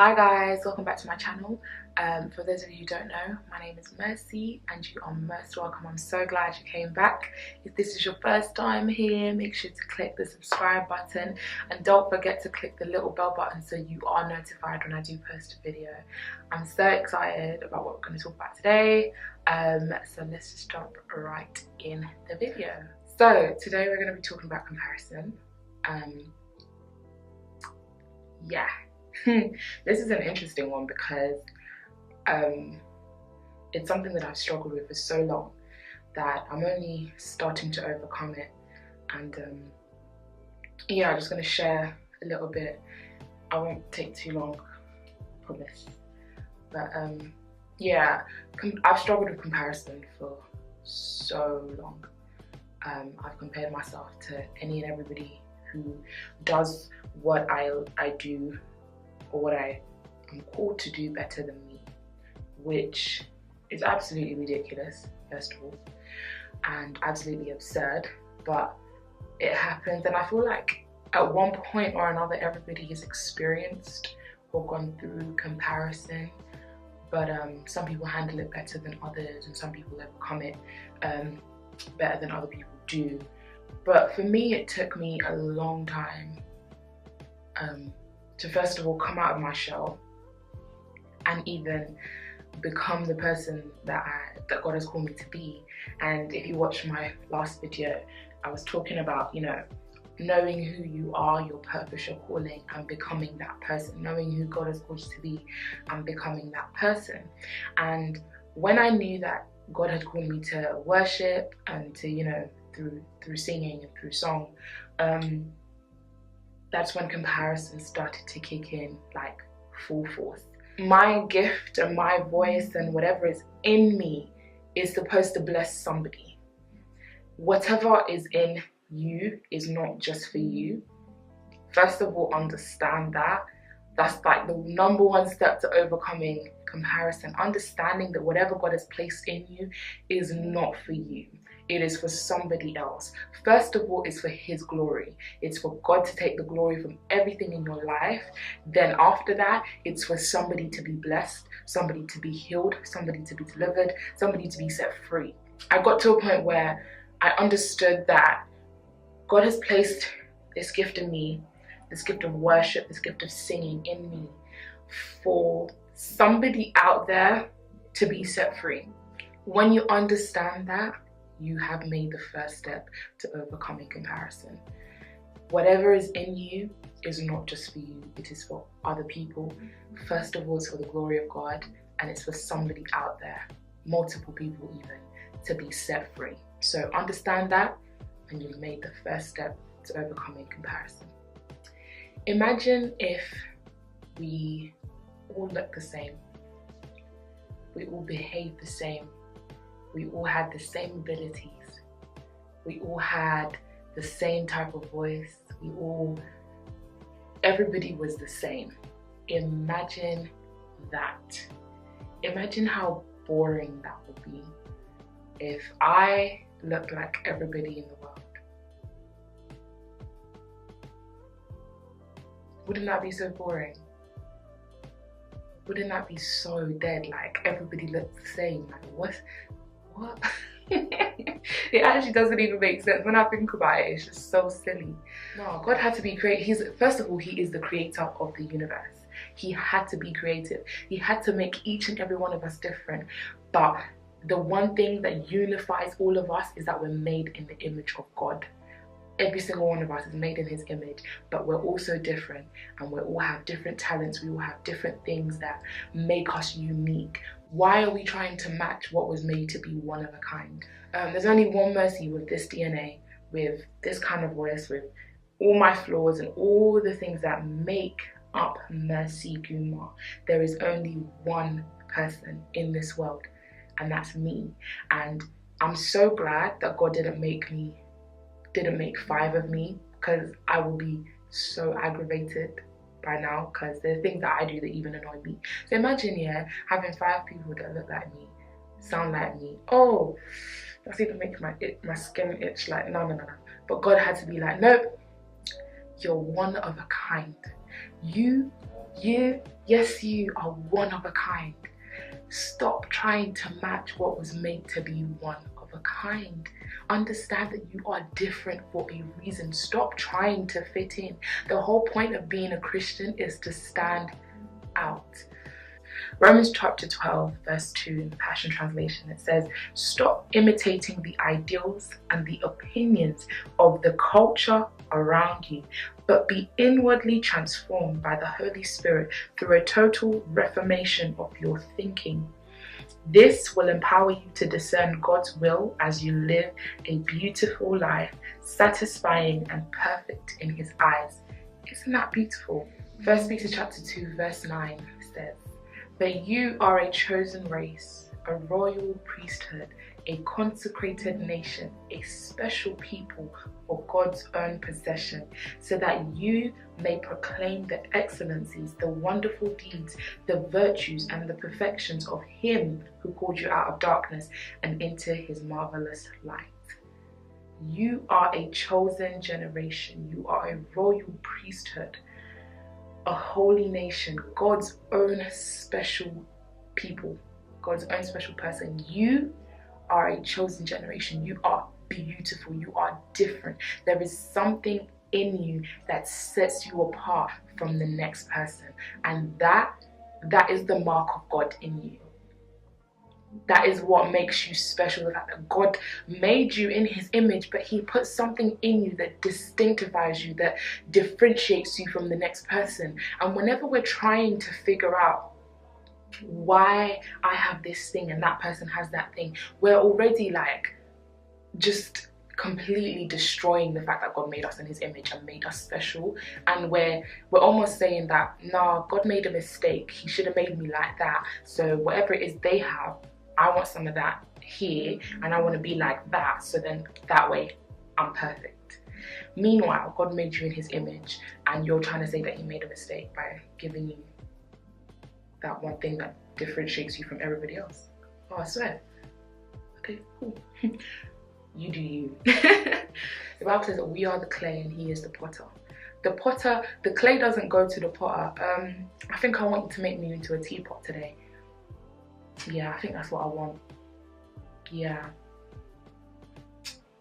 Hi guys, welcome back to my channel. For those of you who don't know, my name is Mercy and you are most welcome. I'm so glad you came back. If this is your first time here, make sure to click the subscribe button and don't forget to click the little bell button so you are notified when I do post a video. I'm so excited about what we're going to talk about today, so let's just jump right in the video. So today we're going to be talking about comparison. Yeah. This is an interesting one because it's something that I've struggled with for so long that I'm only starting to overcome it, and yeah, I'm just going to share a little bit. I won't take too long, I promise. But yeah, I've struggled with comparison for so long. I've compared myself to any and everybody who does what I do, or what I am called to do better than me, which is absolutely ridiculous, first of all, and absolutely absurd, but it happens. And I feel like at one point or another everybody has experienced or gone through comparison, but some people handle it better than others and some people overcome it better than other people do. But for me, it took me a long time to first of all come out of my shell and even become the person that God has called me to be. And if you watch my last video, I was talking about, knowing who you are, your purpose, your calling, and becoming that person, knowing who God has called you to be and becoming that person. And when I knew that God had called me to worship and to, through singing and through song, that's when comparison started to kick in, like full force. My gift and my voice and whatever is in me is supposed to bless somebody. Whatever is in you is not just for you. First of all, understand that. That's like the number one step to overcoming comparison. Understanding that whatever God has placed in you is not for you. It is for somebody else. First of all, it's for His glory. It's for God to take the glory from everything in your life. Then after that, it's for somebody to be blessed, somebody to be healed, somebody to be delivered, somebody to be set free. I got to a point where I understood that God has placed this gift in me, this gift of worship, this gift of singing in me for somebody out there to be set free. When you understand that, you have made the first step to overcoming comparison. Whatever is in you is not just for you, it is for other people. First of all, it's for the glory of God, and it's for somebody out there, multiple people even, to be set free. So understand that, and you've made the first step to overcoming comparison. Imagine if we all look the same, we all behave the same, we all had the same abilities, we all had the same type of voice, everybody was the same. Imagine that. Imagine how boring that would be if I looked like everybody in the world. Wouldn't that be so boring? Wouldn't that be so dead? Like everybody looks the same. Like what? It actually doesn't even make sense when I think about it. It's just so silly. No, God had to be creative. First of all, He is the creator of the universe. He had to be creative. He had to make each and every one of us different. But the one thing that unifies all of us is that we're made in the image of God. Every single one of us is made in His image, but we're also different, and we all have different talents. We all have different things that make us unique. Why are we trying to match what was made to be one of a kind? There's only one Mercy with this DNA, with this kind of voice, with all my flaws and all the things that make up Mercy Guma. There is only one person in this world, and that's me. And I'm so glad that God didn't make 5 of me, because I will be so aggravated by now, because there are things that I do that even annoy me. So imagine, having 5 people that look like me, sound like me. Oh, that's even making my skin itch. Like no. But God had to be like, nope, you're one of a kind. You Yes, you are one of a kind. Stop trying to match what was made to be one of a kind. Understand that you are different for a reason. Stop trying to fit in. The whole point of being a Christian is to stand out. Romans chapter 12 verse 2 in the Passion Translation, it says, stop imitating the ideals and the opinions of the culture around you, but be inwardly transformed by the Holy Spirit through a total reformation of your thinking. This will empower you to discern God's will as you live a beautiful life, satisfying and perfect in His eyes. Isn't that beautiful? 1 Peter chapter 2 verse 9 says, but you are a chosen race, a royal priesthood, a consecrated nation, a special people for God's own possession, so that you may proclaim the excellencies, the wonderful deeds, the virtues and the perfections of Him who called you out of darkness and into His marvelous light. You are a chosen generation. You are a royal priesthood, a holy nation, God's own special people, God's own special person. You are a chosen generation. You are beautiful. You are different. There is something in you that sets you apart from the next person, and that is the mark of God in you. That is what makes you special, the fact that God made you in His image, but He put something in you that distinctifies you, that differentiates you from the next person. And whenever we're trying to figure out why I have this thing and that person has that thing, we're already like just completely destroying the fact that God made us in His image and made us special. And we're almost saying that, nah, God made a mistake. He should have made me like that. So whatever it is they have, I want some of that here, and I want to be like that, so then that way I'm perfect. Meanwhile, God made you in His image, and you're trying to say that He made a mistake by giving you that one thing that differentiates you from everybody else. Oh, I swear. Okay, cool. You do you. The Bible says that we are the clay and He is the potter. The clay doesn't go to the potter. I think I want you to make me into a teapot today. Yeah, I think that's what I want. Yeah.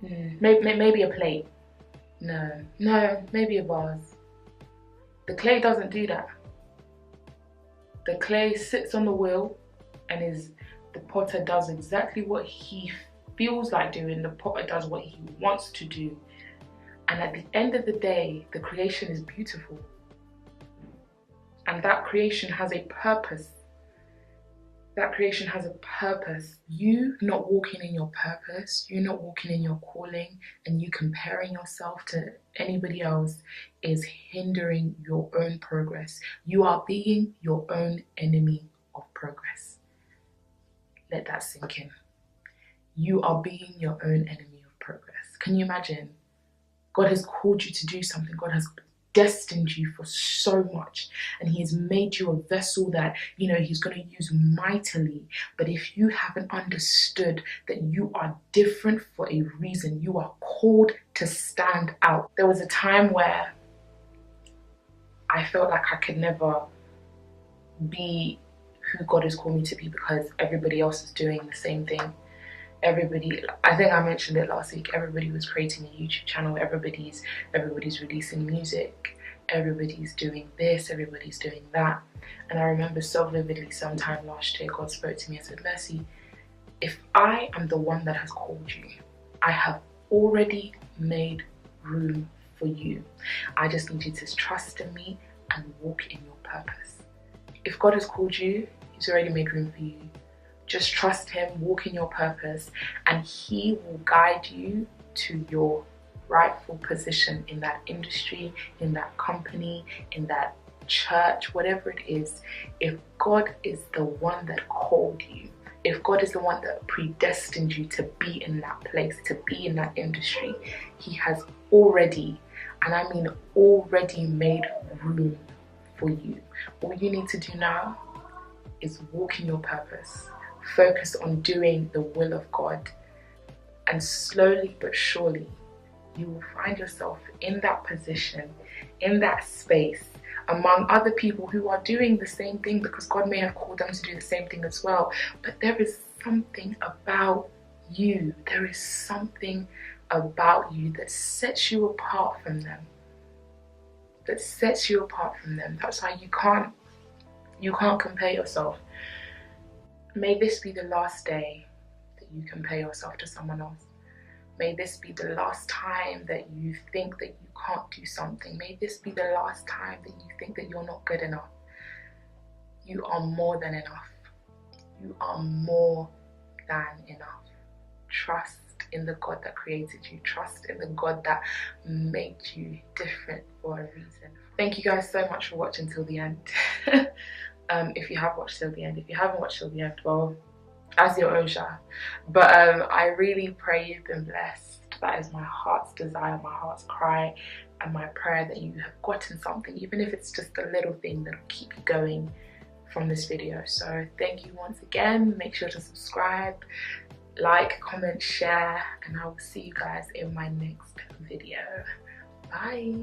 Maybe a plate. No, maybe a vase. The clay doesn't do that. The clay sits on the wheel, and the potter does exactly what he feels like doing. The potter does what he wants to do. And at the end of the day, the creation is beautiful. And that creation has a purpose. That creation has a purpose. You not walking in your purpose, you not walking in your calling, and you comparing yourself to anybody else is hindering your own progress. You are being your own enemy of progress. Let that sink in. You are being your own enemy of progress. Can you imagine? God has called you to do something. God has destined you for so much, and He has made you a vessel that He's going to use mightily. But if you haven't understood that you are different for a reason, you are called to stand out. There was a time where I felt like I could never be who God has called me to be because everybody else is doing the same thing. I think I mentioned it last week, everybody was creating a YouTube channel, everybody's releasing music, everybody's doing this, everybody's doing that. And I remember so vividly sometime last year, God spoke to me and said, Mercy, if I am the one that has called you, I have already made room for you. I just need you to trust in me and walk in your purpose. If God has called you, He's already made room for you. Just trust Him, walk in your purpose, and He will guide you to your rightful position in that industry, in that company, in that church, whatever it is. If God is the one that called you, if God is the one that predestined you to be in that place, to be in that industry, He has already, and I mean already, made room for you. All you need to do now is walk in your purpose. Focus on doing the will of God, and slowly but surely you will find yourself in that position, in that space, among other people who are doing the same thing, because God may have called them to do the same thing as well. But there is something about you. There is something about you that sets you apart from them. That sets you apart from them. That's why you can't compare yourself. May this be the last day that you compare yourself to someone else. May this be the last time that you think that you can't do something. May this be the last time that you think that you're not good enough. You are more than enough. You are more than enough. Trust in the God that created you. Trust in the God that made you different for a reason. Thank you guys so much for watching till the end. If you have watched till the end. If you haven't watched till the end, well, as your own share. But I really pray you've been blessed. That is my heart's desire, my heart's cry, and my prayer that you have gotten something, even if it's just a little thing that'll keep you going from this video. So thank you once again. Make sure to subscribe, like, comment, share, and I will see you guys in my next video. Bye.